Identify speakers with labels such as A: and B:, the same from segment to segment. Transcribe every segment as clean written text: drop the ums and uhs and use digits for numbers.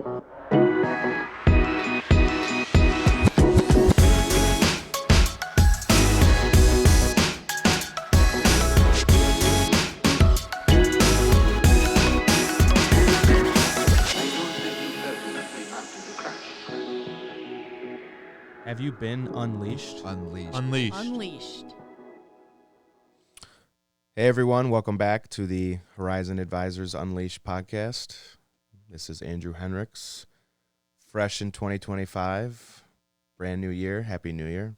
A: Have you been unleashed?
B: Unleashed.
A: Hey everyone, welcome back to the Horizon Advisors Unleashed podcast. This is Andrew Hinrichs, fresh in 2025, brand new year. Happy New Year.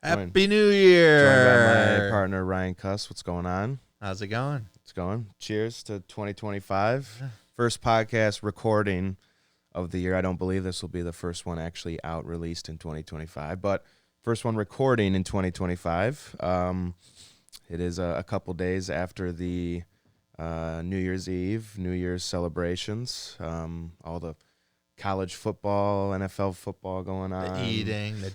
B: Happy New Year.
A: Joined by my partner, Ryan Cuss. What's going on?
B: How's it going?
A: It's going. Cheers to 2025. First podcast recording of the year. I don't believe this will be the first one actually out released in 2025, but first one recording in 2025. It is a couple days after the New Year's Eve, New Year's celebrations, all the college football, NFL football going on.
B: The eating, the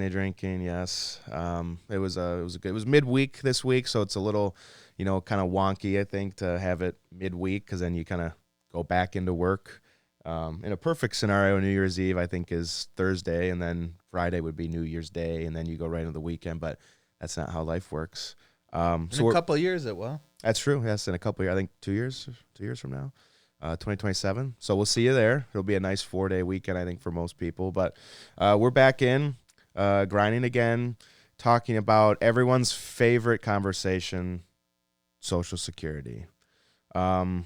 A: drinking, yes. It was midweek this week, so it's a little, kind of wonky, I think, to have it midweek because then you kind of go back into work. In a perfect scenario, New Year's Eve, I think, is Thursday, and then Friday would be New Year's Day, and then you go right into the weekend, but that's not how life works.
B: In a couple of years, it will.
A: That's true, yes, in a couple of years. I think 2 years from now, 2027. So we'll see you there. It'll be a nice 4-day weekend, I think, for most people. But we're back in, grinding again, talking about everyone's favorite conversation, Social Security. The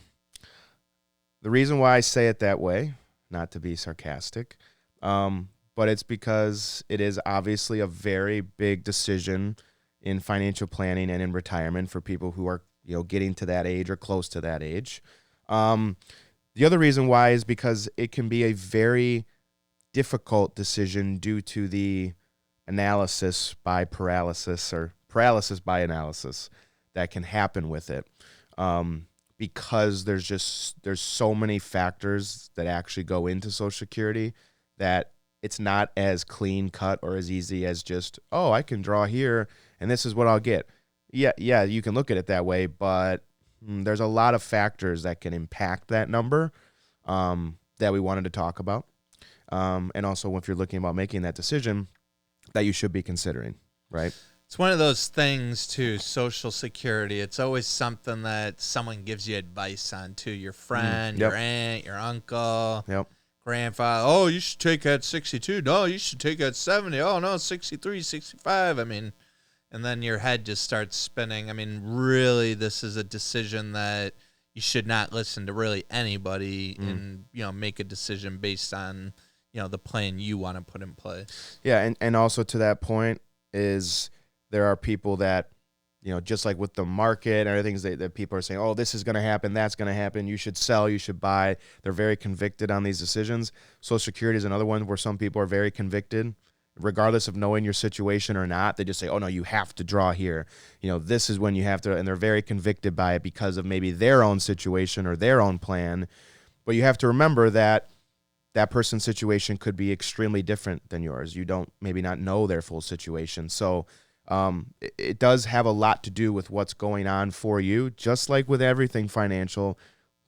A: reason why I say it that way, not to be sarcastic, but it's because it is obviously a very big decision in financial planning and in retirement for people who are, getting to that age or close to that age. The other reason why is because it can be a very difficult decision due to the analysis by paralysis or paralysis by analysis that can happen with it. Because there's so many factors that actually go into Social Security that it's not as clean cut or as easy as just, I can draw here and this is what I'll get. Yeah, you can look at it that way, but there's a lot of factors that can impact that number that we wanted to talk about. And also if you're looking about making that decision that you should be considering, right?
B: It's one of those things, too, Social Security. It's always something that someone gives you advice on, too. Your friend, your aunt, your uncle, grandfather. Oh, you should take at 62. No, you should take at 70. Oh, no, 63, 65. I mean, and then your head just starts spinning. I mean, really, this is a decision that you should not listen to really anybody and, make a decision based on, the plan you want to put in place.
A: Yeah, and also to that point is there are people that, just like with the market and everything, that people are saying, oh, this is going to happen, that's going to happen, you should sell, you should buy. They're very convicted on these decisions. Social Security is another one where some people are very convicted, regardless of knowing your situation or not. They just say, oh, no, you have to draw here. This is when you have to, and they're very convicted by it because of maybe their own situation or their own plan. But you have to remember that that person's situation could be extremely different than yours. You don't maybe not know their full situation. So it does have a lot to do with what's going on for you, just like with everything financial.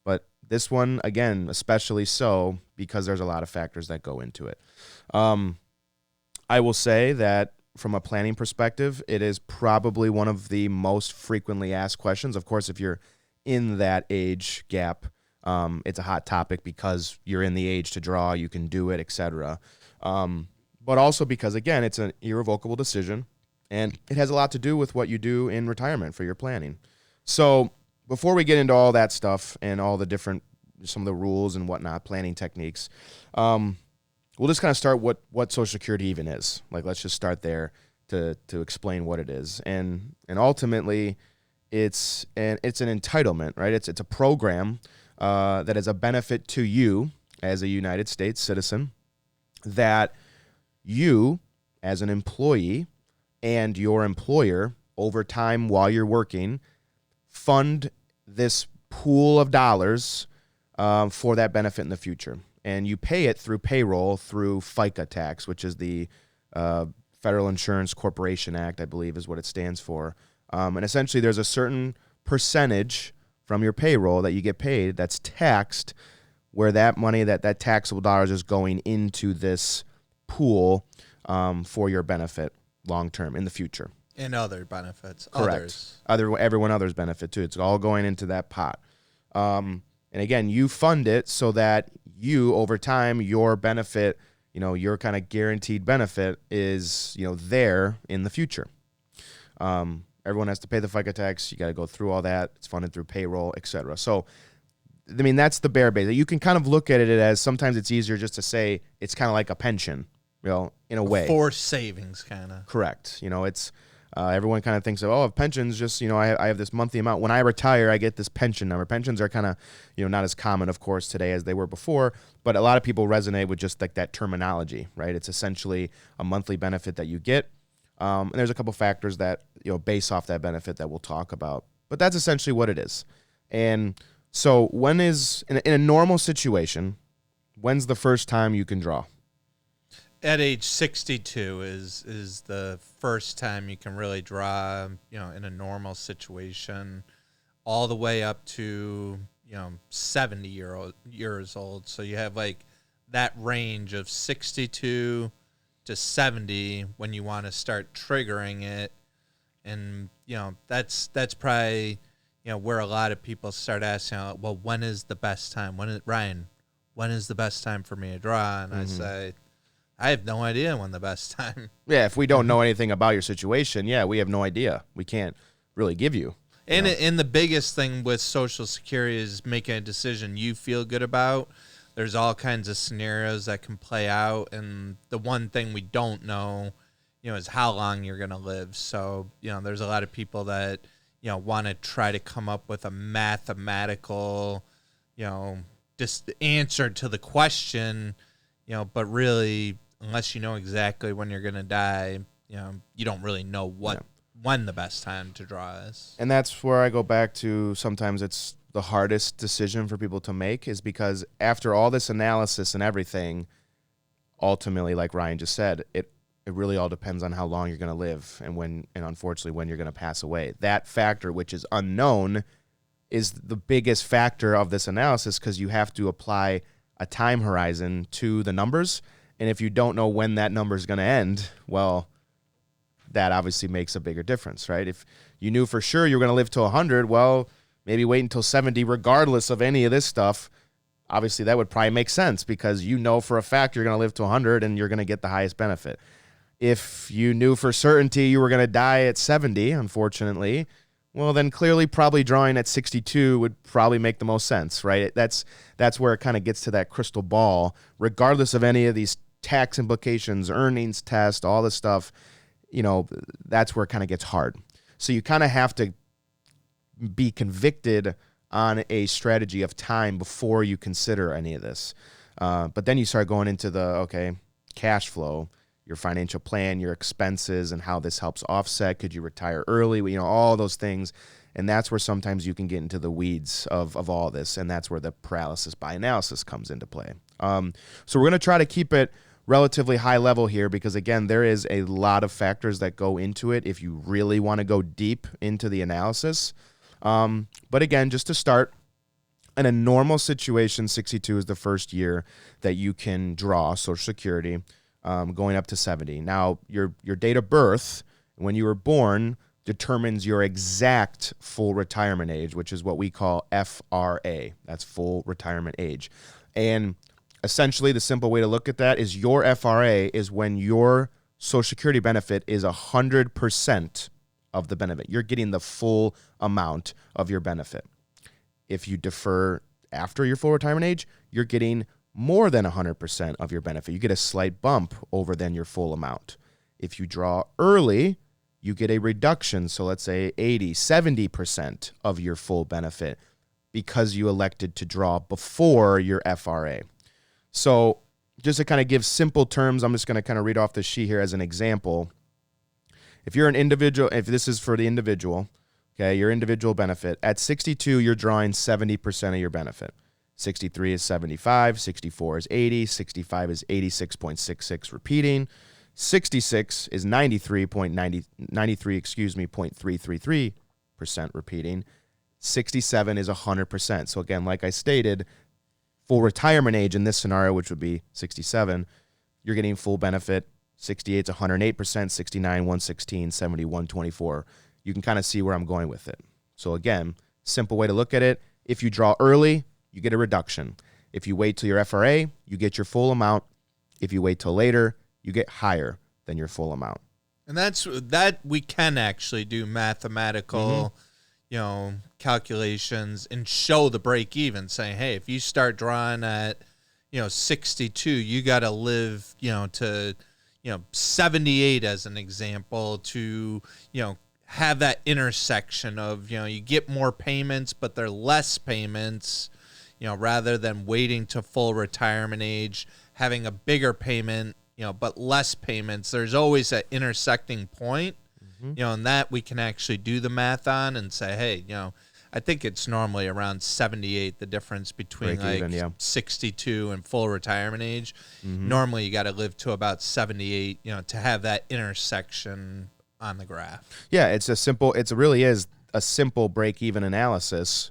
A: But this one, again, especially so because there's a lot of factors that go into it. I will say that from a planning perspective, it is probably one of the most frequently asked questions. Of course, if you're in that age gap, it's a hot topic because you're in the age to draw, you can do it, etc. But also because, again, it's an irrevocable decision. And it has a lot to do with what you do in retirement for your planning. So before we get into all that stuff and all the different, some of the rules and whatnot, planning techniques, we'll just kind of start what Social Security even is. Like, let's just start there to explain what it is. And ultimately, it's an entitlement, right? It's a program that is a benefit to you as a United States citizen that you, as an employee, and your employer over time while you're working fund this pool of dollars for that benefit in the future. And you pay it through payroll through FICA tax, which is the Federal Insurance Corporation Act, I believe is what it stands for. And essentially there's a certain percentage from your payroll that you get paid that's taxed where that money, that taxable dollars is going into this pool for your benefit long term in the future.
B: And other benefits.
A: Correct. Everyone other's benefit too. It's all going into that pot. And again, you fund it so that you, over time, your benefit, your kind of guaranteed benefit is, there in the future. Everyone has to pay the FICA tax. You got to go through all that. It's funded through payroll, et cetera. So, I mean, that's the bare base. You can kind of look at it as sometimes it's easier just to say it's kind of like a pension, in a way.
B: Forced savings, kind of.
A: Correct. It's everyone kind of thinks of, pensions, just, I have this monthly amount. When I retire, I get this pension number. Pensions are kind of, not as common, of course, today as they were before, but a lot of people resonate with just like that terminology, right? It's essentially a monthly benefit that you get. And there's a couple factors that, base off that benefit that we'll talk about. But that's essentially what it is. And so when is, in a normal situation, when's the first time you can draw?
B: At age 62 is the first time you can really draw, in a normal situation, all the way up to, 70 years old. So you have like that range of 62 to 70 when you want to start triggering it. And, that's probably, where a lot of people start asking, well, when is the best time? When is the best time for me to draw? And I say, I have no idea when the best time.
A: Yeah, if we don't know anything about your situation, we have no idea. We can't really give you.
B: And the biggest thing with Social Security is making a decision you feel good about. There's all kinds of scenarios that can play out, and the one thing we don't know, is how long you're going to live. So, there's a lot of people that, want to try to come up with a mathematical, just answer to the question, but really, unless you know exactly when you're going to die, you don't really know when the best time to draw is.
A: And that's where I go back to sometimes it's the hardest decision for people to make, is because after all this analysis and everything, ultimately, like Ryan just said, it really all depends on how long you're going to live and unfortunately when you're going to pass away. That factor, which is unknown, is the biggest factor of this analysis, because you have to apply a time horizon to the numbers. And if you don't know when that number is going to end, well, that obviously makes a bigger difference, right? If you knew for sure you're going to live to 100, well, maybe wait until 70 regardless of any of this stuff. Obviously, that would probably make sense, because for a fact you're going to live to 100 and you're going to get the highest benefit. If you knew for certainty you were going to die at 70, unfortunately, well, then clearly probably drawing at 62 would probably make the most sense, right? That's where it kind of gets to that crystal ball, regardless of any of these tax implications, earnings test, all this stuff, that's where it kind of gets hard. So you kind of have to be convicted on a strategy of time before you consider any of this. But then you start going into cash flow, your financial plan, your expenses, and how this helps offset. Could you retire early? All those things. And that's where sometimes you can get into the weeds of all this. And that's where the paralysis by analysis comes into play. So we're going to try to keep it relatively high level here, because again, there is a lot of factors that go into it if you really want to go deep into the analysis. But again, just to start, in a normal situation, 62 is the first year that you can draw Social Security, going up to 70. Now, your date of birth, when you were born, determines your exact full retirement age, which is what we call FRA. That's full retirement age. And essentially, the simple way to look at that is your FRA is when your Social Security benefit is 100% of the benefit. You're getting the full amount of your benefit. If you defer after your full retirement age, you're getting more than 100% of your benefit. You get a slight bump over than your full amount. If you draw early, you get a reduction. So let's say 80, 70% of your full benefit, because you elected to draw before your FRA. So just to kind of give simple terms, I'm just going to kind of read off the sheet here as an example. If you're an individual, if this is for the individual, okay, your individual benefit, at 62, you're drawing 70% of your benefit. 63 is 75, 64 is 80, 65 is 86.66 repeating, 66 is 0.333% repeating, 67 is 100%. So again, like I stated, full retirement age in this scenario, which would be 67, you're getting full benefit. 68 is 108%, 69, 116, 70, 124. You can kind of see where I'm going with it. So again, simple way to look at it. If you draw early, you get a reduction. If you wait till your FRA, you get your full amount. If you wait till later, you get higher than your full amount.
B: And that we can actually do mathematical, calculations and show the break even, saying, hey, if you start drawing at, 62, you got to live, to 78 as an example to, have that intersection of, you get more payments, but they're less payments, rather than waiting to full retirement age, having a bigger payment, but less payments. There's always that intersecting point, and that we can actually do the math on and say, hey, I think it's normally around 78, the difference between 62 and full retirement age. Normally you got to live to about 78, to have that intersection on the graph.
A: Yeah, it really is a simple break-even analysis.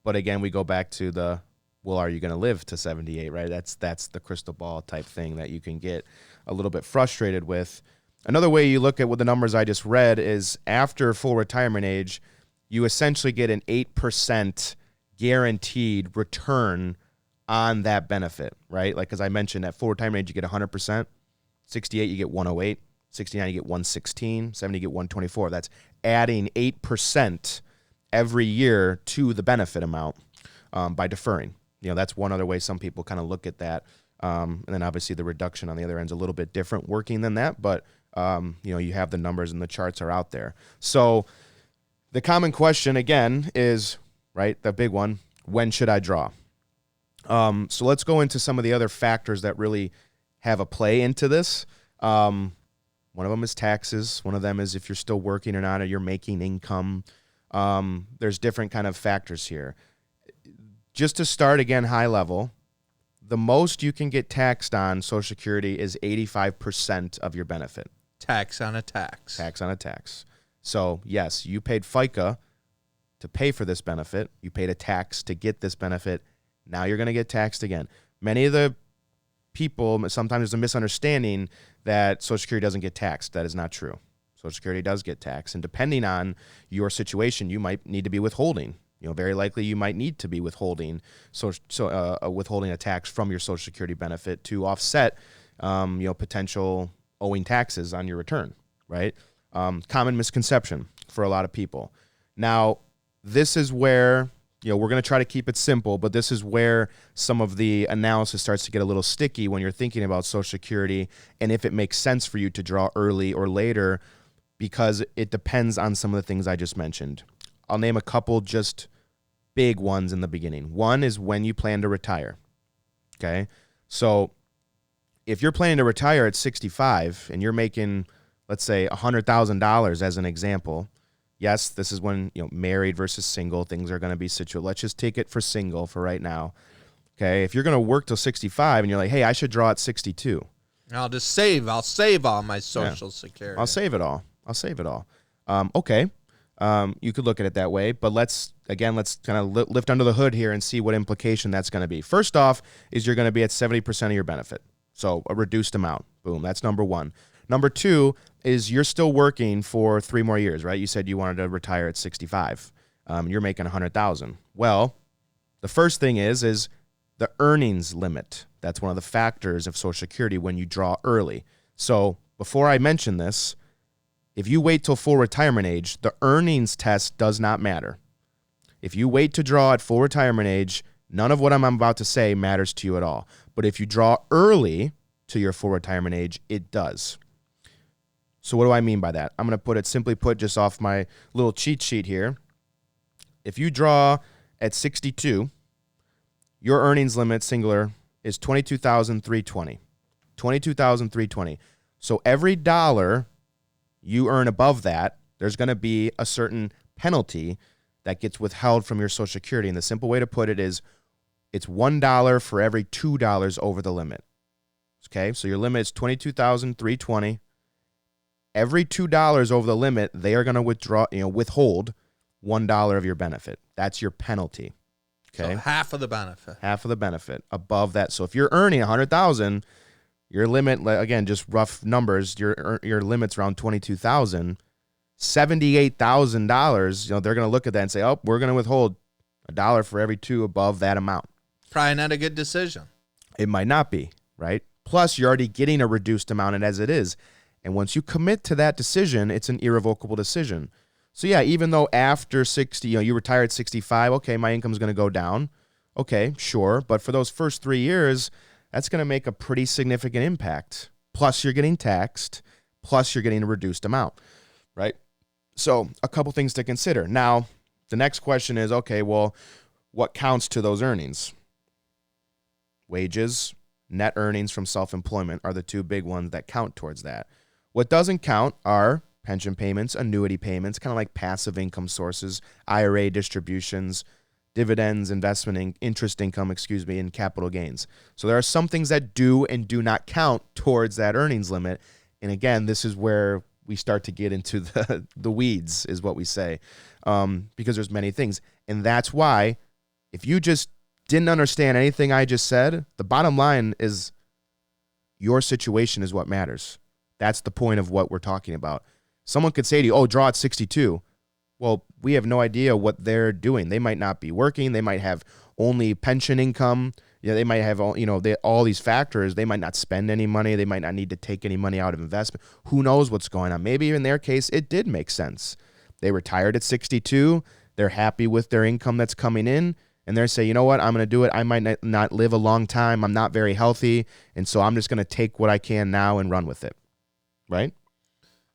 A: But again, we go back to are you going to live to 78, right? That's the crystal ball type thing that you can get a little bit frustrated with. Another way you look at what the numbers I just read is after full retirement age, you essentially get an 8% guaranteed return on that benefit, right? Like, as I mentioned, at full retirement age, you get 100%. 68, you get 108. 69, you get 116. 70, you get 124. That's adding 8% every year to the benefit amount by deferring. That's one other way some people kind of look at that. And then obviously the reduction on the other end is a little bit different working than that, but you have the numbers and the charts are out there. So the common question again is, right, the big one, when should I draw? So let's go into some of the other factors that really have a play into this. One of them is taxes. One of them is if you're still working or not, or you're making income. There's different kind of factors here. Just to start again, high level, the most you can get taxed on Social Security is 85% of your benefit.
B: Tax on a tax.
A: Tax on a tax. So yes, you paid FICA to pay for this benefit. You paid a tax to get this benefit. Now you're going to get taxed again. Many of the people, sometimes there's a misunderstanding that Social Security doesn't get taxed. That is not true. Social Security does get taxed. And depending on your situation, you might need to be withholding. Very likely you might need to be withholding withholding a tax from your Social Security benefit to offset, potential owing taxes on your return, right? Common misconception for a lot of people. Now, this is where, we're going to try to keep it simple, but this is where some of the analysis starts to get a little sticky when you're thinking about Social Security and if it makes sense for you to draw early or later, because it depends on some of the things I just mentioned. I'll name a couple just big ones in the beginning. One is when you plan to retire. Okay? So if you're planning to retire at 65 and you're making, let's say, $100,000 as an example, yes, this is when, married versus single, things are going to be situated. Let's just take it for single for right now. Okay? If you're going to work till 65 and you're like, hey, I should draw at 62.
B: I'll just save. I'll save all my Social Security.
A: I'll save it all. Okay. You could look at it that way, but let's kind of lift under the hood here and see what implication that's going to be. First off is you're going to be at 70% of your benefit. So a reduced amount. Boom. That's number one. Number two is you're still working for 3 more years, right? You said you wanted to retire at 65. You're making $100,000. Well, the first thing is the earnings limit. That's one of the factors of Social Security when you draw early. So before I mention this, if you wait till full retirement age, the earnings test does not matter. If you wait to draw at full retirement age, none of what I'm about to say matters to you at all. But if you draw early to your full retirement age, it does. So what do I mean by that? I'm going to simply put just off my little cheat sheet here. If you draw at 62, your earnings limit, singular, is $22,320. $22,320. So every dollar you earn above that, there's going to be a certain penalty that gets withheld from your Social Security. And the simple way to put it is it's $1 for every $2 over the limit. Okay, so your limit is $22,320. Every $2 over the limit, they are going to withhold $1 of your benefit. That's your penalty. Okay.
B: So half of the benefit.
A: Half of the benefit above that. So if you're earning 100,000, your limit, again, just rough numbers, your limit's around 22,000, $78,000, they're going to look at that and say, oh, we're going to withhold $1 for every two above that amount.
B: Probably not a good decision.
A: It might not be, right? Plus, you're already getting a reduced amount and as it is. And once you commit to that decision, it's an irrevocable decision. So yeah, even though after 60, you retire at 65, okay, my income's going to go down. Okay, sure. But for those first 3 years, that's going to make a pretty significant impact. Plus, you're getting taxed. Plus, you're getting a reduced amount, right? So a couple things to consider. Now, the next question is, okay, well, what counts to those earnings? Wages, net earnings from self-employment are the two big ones that count towards that. What doesn't count are pension payments, annuity payments, kind of like passive income sources, IRA distributions, dividends, interest income, and capital gains. So there are some things that do and do not count towards that earnings limit. And again, this is where we start to get into the weeds, is what we say, because there's many things. And that's why if you just didn't understand anything I just said, the bottom line is your situation is what matters. That's the point of what we're talking about. Someone could say to you, oh, draw at 62. Well, we have no idea what they're doing. They might not be working. They might have only pension income. They might have all these factors. They might not spend any money. They might not need to take any money out of investment. Who knows what's going on? Maybe in their case, it did make sense. They retired at 62. They're happy with their income that's coming in. And they're saying, you know what, I'm going to do it. I might not live a long time. I'm not very healthy. And so I'm just going to take what I can now and run with it. Right?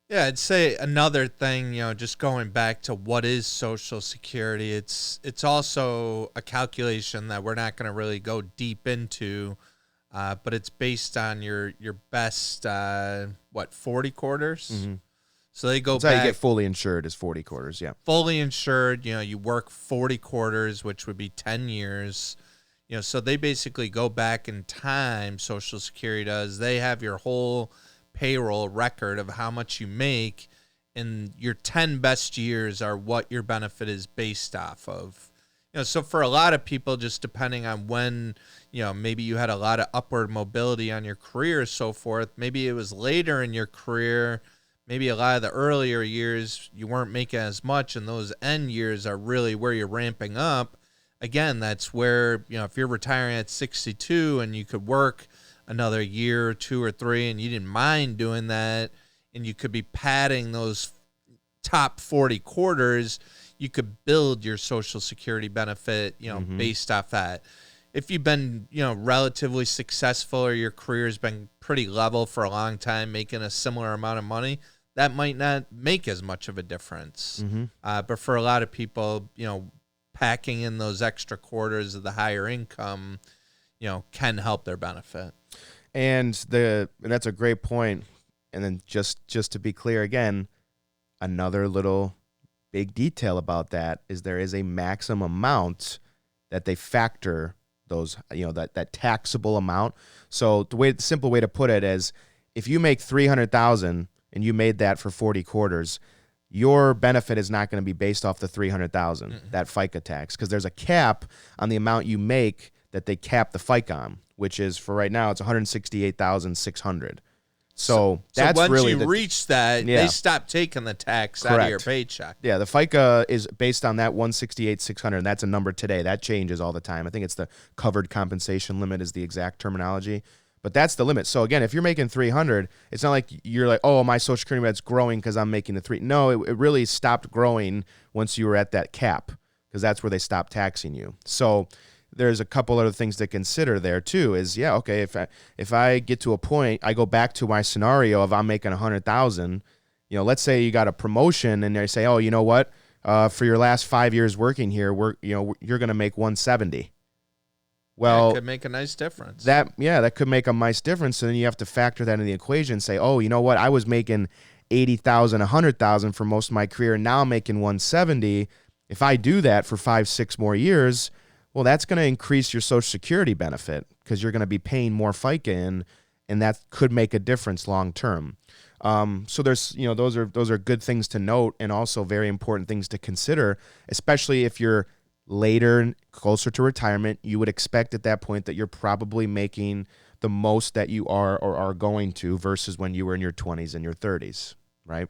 B: Yeah, I'd say another thing, just going back to what is Social Security, it's also a calculation that we're not going to really go deep into, but it's based on your best, 40 quarters?
A: Mm-hmm.
B: So they go
A: That's
B: back.
A: how you get fully insured is 40 quarters, yeah.
B: Fully insured, you work 40 quarters, which would be 10 years. So they basically go back in time, Social Security does. They have your whole payroll record of how much you make, and your 10 best years are what your benefit is based off of. So for a lot of people, just depending on when, maybe you had a lot of upward mobility on your career or so forth, maybe it was later in your career, maybe a lot of the earlier years you weren't making as much, and those end years are really where you're ramping up. Again, that's where, if you're retiring at 62 and you could work another year or 2 or 3 and you didn't mind doing that, and you could be padding those top 40 quarters, you could build your Social Security benefit, based off that. If you've been, relatively successful, or your career has been pretty level for a long time, making a similar amount of money, that might not make as much of a difference.
A: Mm-hmm.
B: But for a lot of people, packing in those extra quarters of the higher income, can help their benefit.
A: And that's a great point. And then just to be clear again, another little big detail about that is there is a maximum amount that they factor those, that taxable amount. So the simple way to put it is, if you make $300,000 and you made that for 40 quarters, your benefit is not going to be based off the $300,000, that FICA tax, because there's a cap on the amount you make that they cap the FICA on, which is, for right now, it's $168,600. So that's
B: once
A: really
B: you reach that, they stop taking the tax out of your paycheck.
A: Yeah, the FICA is based on that $168,600, and that's a number today. That changes all the time. I think it's the covered compensation limit is the exact terminology. But that's the limit. So again, if you're making $300, it's not like you're like, oh, my Social Security benefit's growing because I'm making the $300. No, it really stopped growing once you were at that cap, because that's where they stopped taxing you. So there's a couple other things to consider there too. Is okay, if I get to a point, I go back to my scenario of I'm making $100,000. Let's say you got a promotion and they say, oh, you know what? For your last 5 years working here, you're going to make $170. Well,
B: that could make a nice difference.
A: That could make a nice difference. And then you have to factor that in the equation and say, oh, you know what? I was making $80,000, $100,000 for most of my career. Now I'm making $170. If I do that for 5-6 more years, well, that's going to increase your Social Security benefit, because you're going to be paying more FICA in, and that could make a difference long term. So there's, those are good things to note, and also very important things to consider, especially if you're later, closer to retirement, you would expect at that point that you're probably making the most that you are or are going to versus when you were in your 20s and your 30s, right?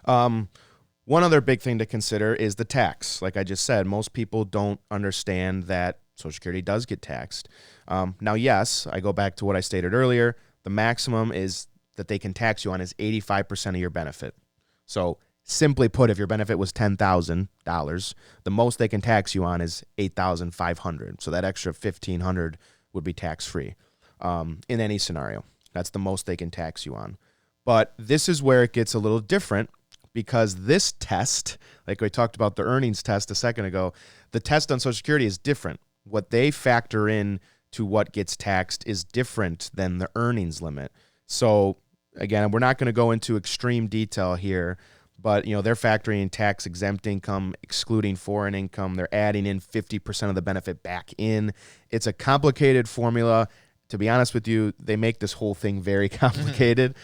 A: One other big thing to consider is the tax. Like I just said, most people don't understand that Social Security does get taxed. Now, yes, I go back to what I stated earlier. The maximum is that they can tax you on is 85% of your benefit. So simply put, if your benefit was $10,000, the most they can tax you on is $8,500. So that extra $1,500 would be tax-free in any scenario. That's the most they can tax you on. But this is where it gets a little different, because this test, like we talked about the earnings test a second ago, the test on Social Security is different. What they factor in to what gets taxed is different than the earnings limit. So again, we're not going to go into extreme detail here, but they're factoring in tax-exempt income, excluding foreign income. They're adding in 50% of the benefit back in. It's a complicated formula. To be honest with you, they make this whole thing very complicated,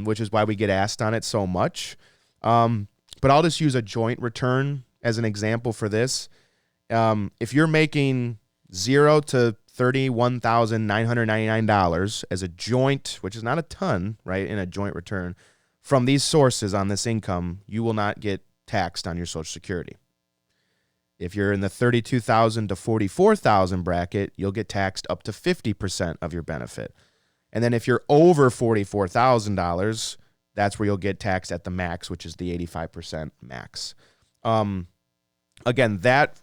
A: which is why we get asked on it so much. But I'll just use a joint return as an example for this. If you're making $0 to $31,999 as a joint, which is not a ton, right, in a joint return, from these sources on this income, you will not get taxed on your Social Security. If you're in the $32,000 to $44,000 bracket, you'll get taxed up to 50% of your benefit. And then if you're over $44,000, that's where you'll get taxed at the max, which is the 85% max. Again, that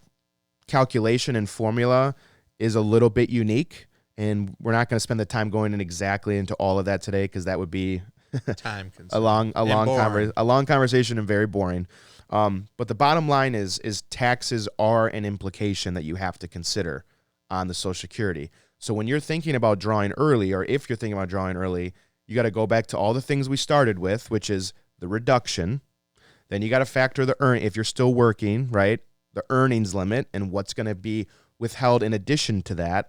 A: calculation and formula is a little bit unique, and we're not going to spend the time going in exactly into all of that today, because that would be a long conversation and very boring. But the bottom line is taxes are an implication that you have to consider on the Social Security. So when you're thinking about drawing early, or if you're thinking about drawing early, you got to go back to all the things we started with, which is the reduction. Then you got to factor if you're still working, right, the earnings limit and what's going to be withheld in addition to that.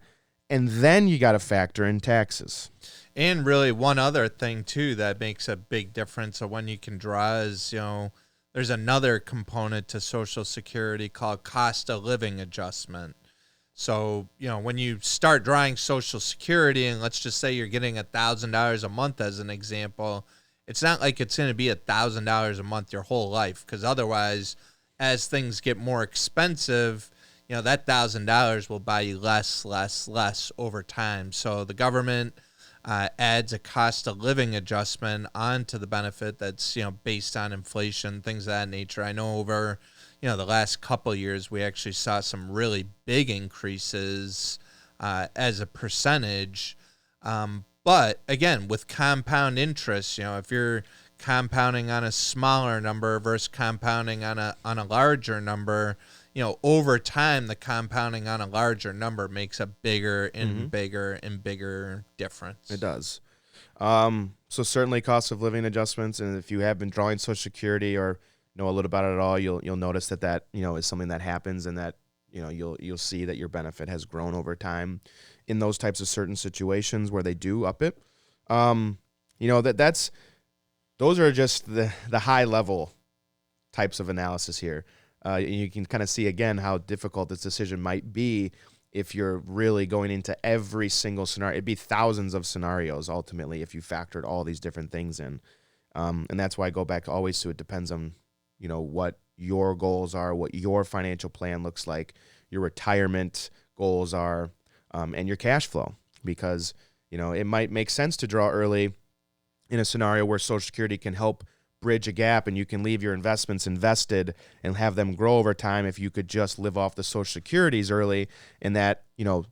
A: And then you got to factor in taxes.
B: And really one other thing too that makes a big difference of when you can draw is, there's another component to Social Security called cost of living adjustment. So, when you start drawing Social Security, and let's just say you're getting $1,000 a month as an example, it's not like it's going to be $1,000 a month your whole life, because otherwise, as things get more expensive, that $1,000 will buy you less over time. So the government adds a cost of living adjustment onto the benefit that's, based on inflation, things of that nature. I know over the last couple of years, we actually saw some really big increases as a percentage. But again, with compound interest, if you're compounding on a smaller number versus compounding on a larger number, over time, the compounding on a larger number makes a bigger and bigger and bigger difference.
A: It does. So certainly cost of living adjustments, and if you have been drawing Social Security or know a little about it at all, you'll notice that is something that happens, and that you'll see that your benefit has grown over time in those types of certain situations where they do up it. Those are just the high level types of analysis here. You can kind of see again how difficult this decision might be if you're really going into every single scenario. It'd be thousands of scenarios ultimately if you factored all these different things in. And that's why I go back always to it depends on what your goals are, what your financial plan looks like, your retirement goals are, and your cash flow. Because, it might make sense to draw early in a scenario where Social Security can help bridge a gap and you can leave your investments invested and have them grow over time if you could just live off the Social Securities early, and that,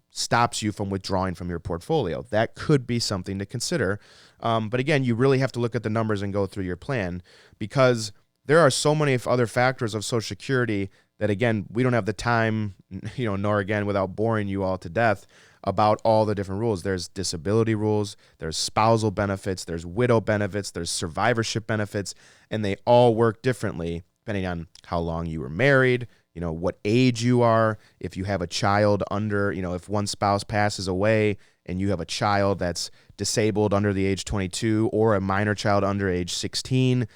A: stops you from withdrawing from your portfolio. That could be something to consider. But again, you really have to look at the numbers and go through your plan, because there are so many other factors of Social Security that, again, we don't have the time, nor again, without boring you all to death about all the different rules. There's disability rules, there's spousal benefits, there's widow benefits, there's survivorship benefits, and they all work differently depending on how long you were married, what age you are, if you have a child under, if one spouse passes away and you have a child that's disabled under the age 22 or a minor child under age 16,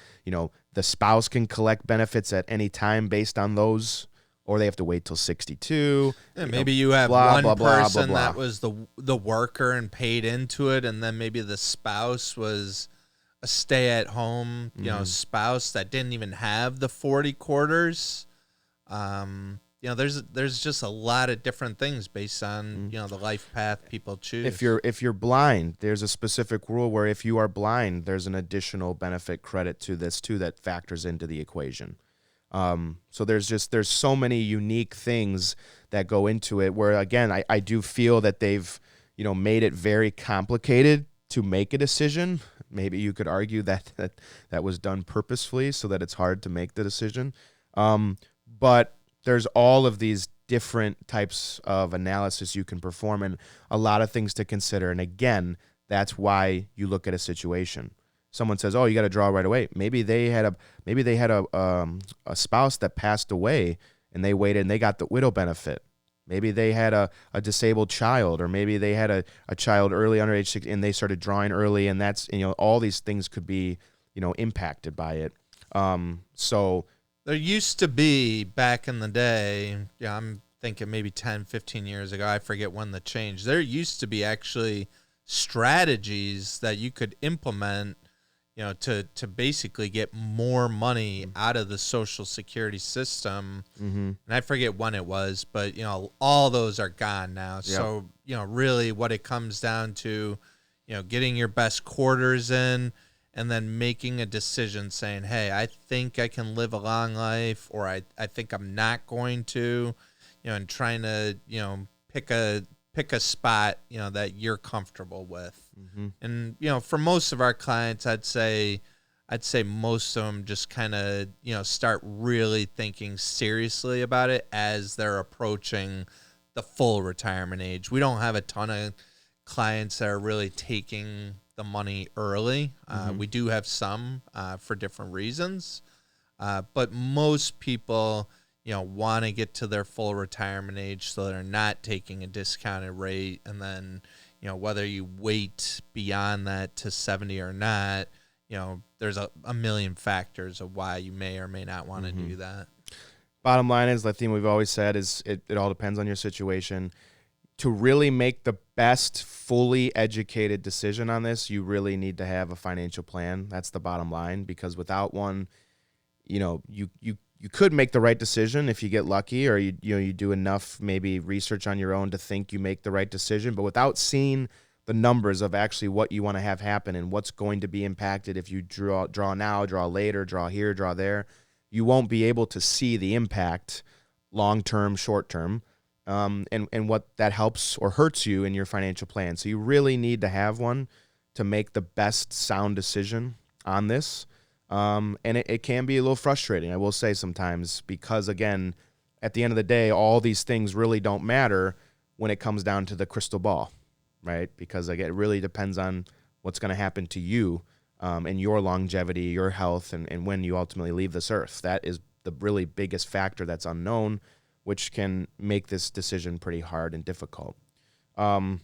A: the spouse can collect benefits at any time based on those, or they have to wait till 62.
B: Yeah, maybe you have
A: blah,
B: one
A: blah, blah,
B: person
A: blah, blah.
B: that was the worker and paid into it, and then maybe the spouse was a stay-at-home, spouse that didn't even have the 40 quarters. There's just a lot of different things based on the life path people choose.
A: If you're blind, there's a specific rule where if you are blind, there's an additional benefit credit to this too that factors into the equation. So there's so many unique things that go into it where, again, I do feel that they've made it very complicated to make a decision. Maybe you could argue that was done purposefully so that it's hard to make the decision. But there's all of these different types of analysis you can perform and a lot of things to consider. And again, that's why you look at a situation. Someone says, "Oh, you got to draw right away." Maybe they had a spouse that passed away and they waited and they got the widow benefit. Maybe they had a disabled child, or maybe they had a child early under age 6 and they started drawing early, and that's all these things could be impacted by it. So
B: there used to be back in the day, I'm thinking maybe 10, 15 years ago, I forget when the change. There used to be actually strategies that you could implement to basically get more money out of the Social Security system. And I forget when it was, but, all those are gone now. Yep. So, really what it comes down to, getting your best quarters in and then making a decision saying, hey, I think I can live a long life, or I think I'm not going to, and trying to, pick a spot, that you're comfortable with. And, for most of our clients, I'd say most of them just kind of, start really thinking seriously about it as they're approaching the full retirement age. We don't have a ton of clients that are really taking the money early. We do have some for different reasons. But most people, want to get to their full retirement age so they're not taking a discounted rate. And then, whether you wait beyond that to 70 or not, there's a million factors of why you may or may not want to do that.
A: Bottom line is, the theme we've always said is it all depends on your situation. To really make the best fully educated decision on this, you really need to have a financial plan. That's the bottom line, because without one, you could make the right decision if you get lucky, or you do enough maybe research on your own to think you make the right decision. But without seeing the numbers of actually what you want to have happen and what's going to be impacted if you draw now, draw later, draw here, draw there, you won't be able to see the impact long-term, short-term, and what that helps or hurts you in your financial plan. So you really need to have one to make the best sound decision on this. And it can be a little frustrating, I will say sometimes, because, again, at the end of the day, all these things really don't matter when it comes down to the crystal ball, right? Because, again, it really depends on what's going to happen to you and your longevity, your health, and when you ultimately leave this earth. That is the really biggest factor that's unknown, which can make this decision pretty hard and difficult. One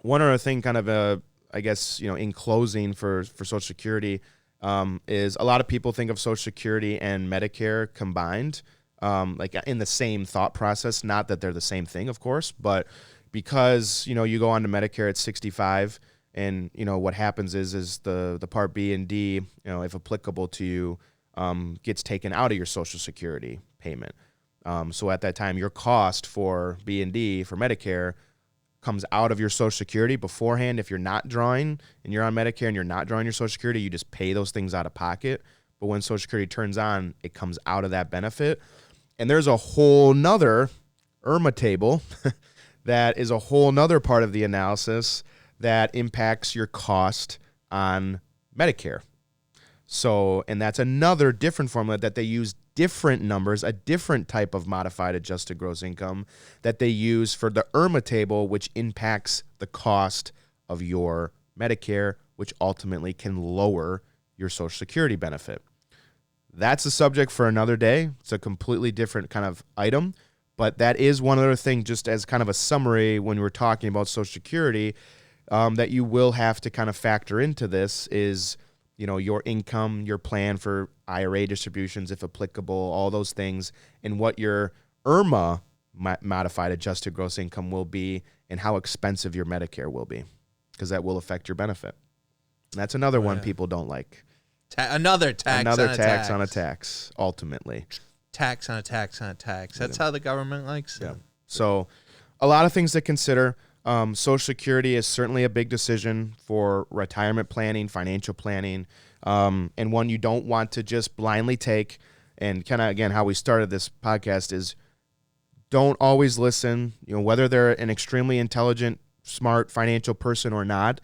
A: other thing, kind of, I guess, in closing for Social Security, is a lot of people think of Social Security and Medicare combined, like in the same thought process. Not that they're the same thing, of course, but because, you go on to Medicare at 65, and, what happens is the Part B and D, if applicable to you, gets taken out of your Social Security payment. So at that time, your cost for B and D for Medicare comes out of your Social Security beforehand. If you're not drawing and you're on Medicare and you're not drawing your Social Security, you just pay those things out of pocket. But when Social Security turns on, it comes out of that benefit. And there's a whole nother IRMA table that is a whole nother part of the analysis that impacts your cost on Medicare. So, and that's another different formula that they use different numbers, a different type of modified adjusted gross income that they use for the IRMA table, which impacts the cost of your Medicare, which ultimately can lower your Social Security benefit. That's a subject for another day. It's a completely different kind of item, but that is one other thing, just as kind of a summary when we're talking about Social Security, that you will have to kind of factor into this is, your income, your plan for IRA distributions, if applicable, all those things, and what your IRMA, modified adjusted gross income, will be and how expensive your Medicare will be, because that will affect your benefit. And that's another one people don't like.
B: Another tax
A: on a tax, ultimately.
B: Tax on a tax on a tax. That's how the government likes it.
A: Yeah. So a lot of things to consider. Social Security is certainly a big decision for retirement planning, financial planning, and one you don't want to just blindly take. And kind of, again, how we started this podcast is don't always listen, whether they're an extremely intelligent, smart financial person or not,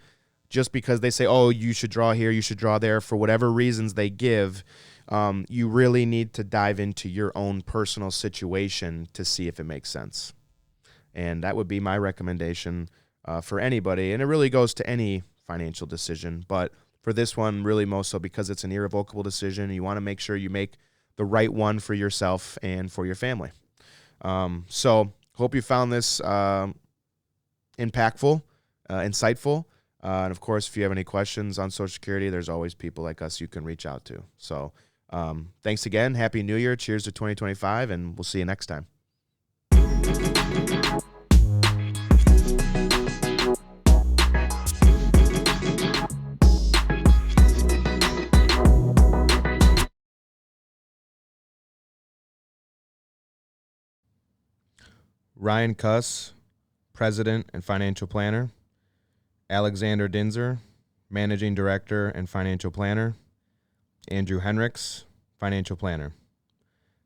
A: just because they say, oh, you should draw here, you should draw there, for whatever reasons they give. You really need to dive into your own personal situation to see if it makes sense. And that would be my recommendation for anybody. And it really goes to any financial decision. But for this one, really most so because it's an irrevocable decision. You want to make sure you make the right one for yourself and for your family. So hope you found this impactful, insightful. And, of course, if you have any questions on Social Security, there's always people like us you can reach out to. So thanks again. Happy New Year. Cheers to 2025, and we'll see you next time. Ryan Kuss, President and Financial Planner. Alexander Dinzer, Managing Director and Financial Planner. Andrew Hinrichs, Financial Planner.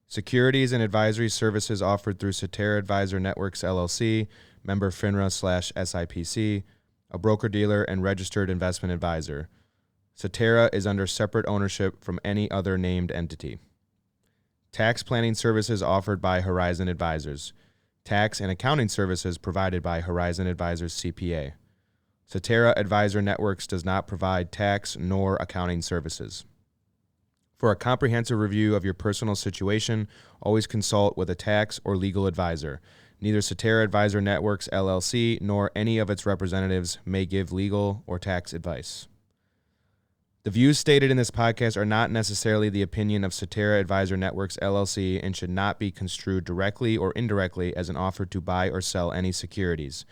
A: Securities and advisory services offered through Cetera Advisor Networks, LLC, member FINRA/SIPC, a broker-dealer and registered investment advisor. Cetera is under separate ownership from any other named entity. Tax planning services offered by Horizon Advisors. Tax and accounting services provided by Horizon Advisors CPA. Cetera Advisor Networks does not provide tax nor accounting services. For a comprehensive review of your personal situation, always consult with a tax or legal advisor. Neither Cetera Advisor Networks, LLC, nor any of its representatives may give legal or tax advice. The views stated in this podcast are not necessarily the opinion of Cetera Advisor Networks, LLC, and should not be construed directly or indirectly as an offer to buy or sell any securities.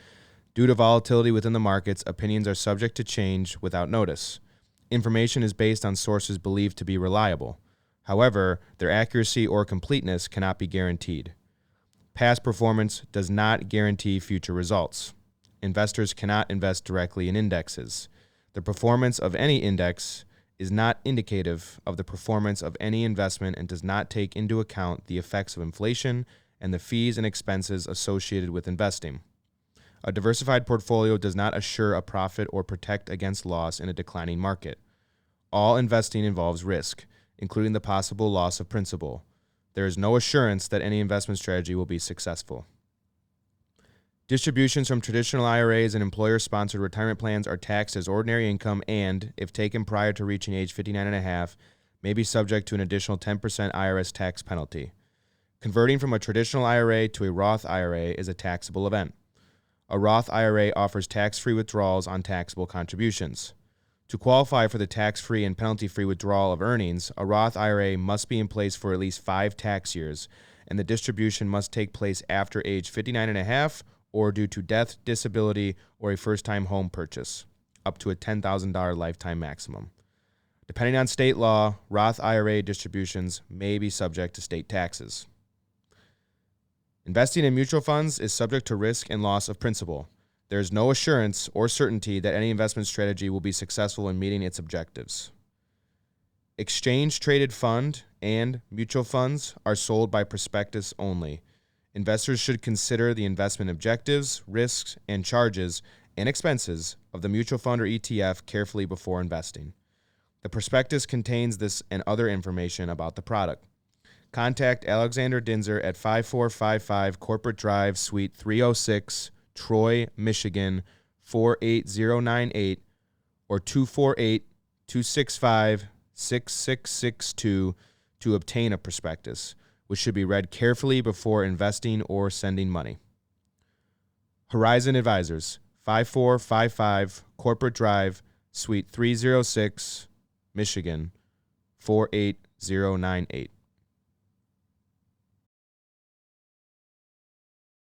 A: Due to volatility within the markets, opinions are subject to change without notice. Information is based on sources believed to be reliable. However, their accuracy or completeness cannot be guaranteed. Past performance does not guarantee future results. Investors cannot invest directly in indexes. The performance of any index is not indicative of the performance of any investment and does not take into account the effects of inflation and the fees and expenses associated with investing. A diversified portfolio does not assure a profit or protect against loss in a declining market. All investing involves risk, including the possible loss of principal. There is no assurance that any investment strategy will be successful. Distributions from traditional IRAs and employer-sponsored retirement plans are taxed as ordinary income and, if taken prior to reaching age 59.5, may be subject to an additional 10% IRS tax penalty. Converting from a traditional IRA to a Roth IRA is a taxable event. A Roth IRA offers tax-free withdrawals on taxable contributions. To qualify for the tax-free and penalty-free withdrawal of earnings, a Roth IRA must be in place for at least 5 tax years, and the distribution must take place after age 59.5 or due to death, disability, or a first-time home purchase, up to a $10,000 lifetime maximum. Depending on state law, Roth IRA distributions may be subject to state taxes. Investing in mutual funds is subject to risk and loss of principal. There is no assurance or certainty that any investment strategy will be successful in meeting its objectives. Exchange-traded fund and mutual funds are sold by prospectus only. Investors should consider the investment objectives, risks, and charges and expenses of the mutual fund or ETF carefully before investing. The prospectus contains this and other information about the product. Contact Alexander Dinzer at 5455 Corporate Drive, Suite 306, Troy, Michigan, 48098 or 248-265-6662 to obtain a prospectus, which should be read carefully before investing or sending money. Horizon Advisors, 5455 Corporate Drive, Suite 306, Michigan, 48098.